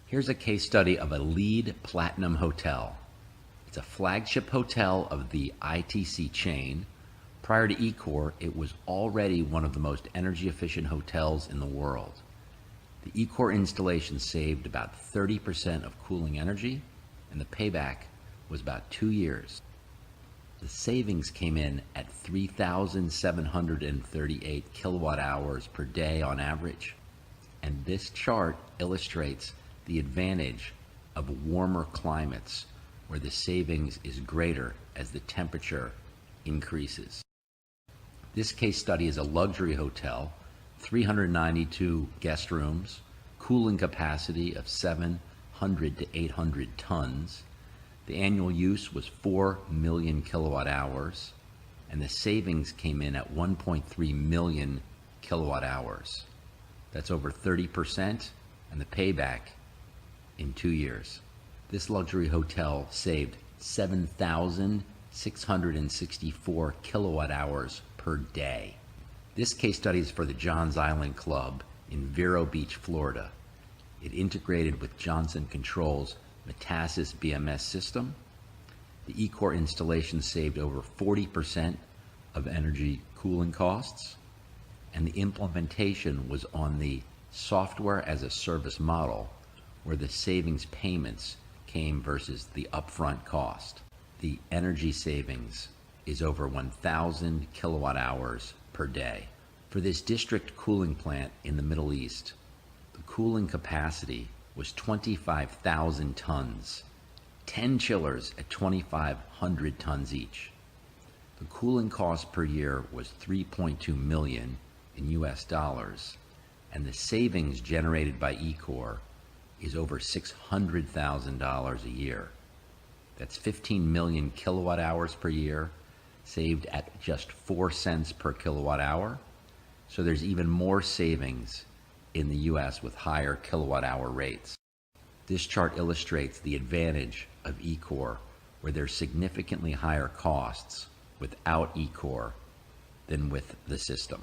Here's a case study of a LEED Platinum hotel. It's a flagship hotel of the ITC chain. Prior to ECORE, it was already one of the most energy efficient hotels in the world. The ECORE installation saved about 30% of cooling energy, and the payback was about 2 years. The savings came in at 3,738 kilowatt hours per day on average. And this chart illustrates the advantage of warmer climates where the savings is greater as the temperature increases. This case study is a luxury hotel, 392 guest rooms, cooling capacity of 700 to 800 tons. The annual use was 4 million kilowatt hours, and the savings came in at 1.3 million kilowatt hours. That's over 30%, and the payback in 2 years. This luxury hotel saved 7,664 kilowatt hours per day. This case study is for the Johns Island Club in Vero Beach, Florida. It integrated with Johnson Controls' Metasis BMS system. The ECORE installation saved over 40% of energy cooling costs, and the implementation was on the software as a service model, where the savings payments came versus the upfront cost. The energy savings is over 1,000 kilowatt hours per day. For this district cooling plant in the Middle East, the cooling capacity was 25,000 tons, 10 chillers at 2,500 tons each. The cooling cost per year was $3.2 million in US dollars, and the savings generated by ECORE is over $600,000 a year. That's 15 million kilowatt hours per year, saved at just 4 cents per kilowatt hour. So there's even more savings in the US with higher kilowatt hour rates. This chart illustrates the advantage of ECORE, where there's significantly higher costs without ECORE than with the system.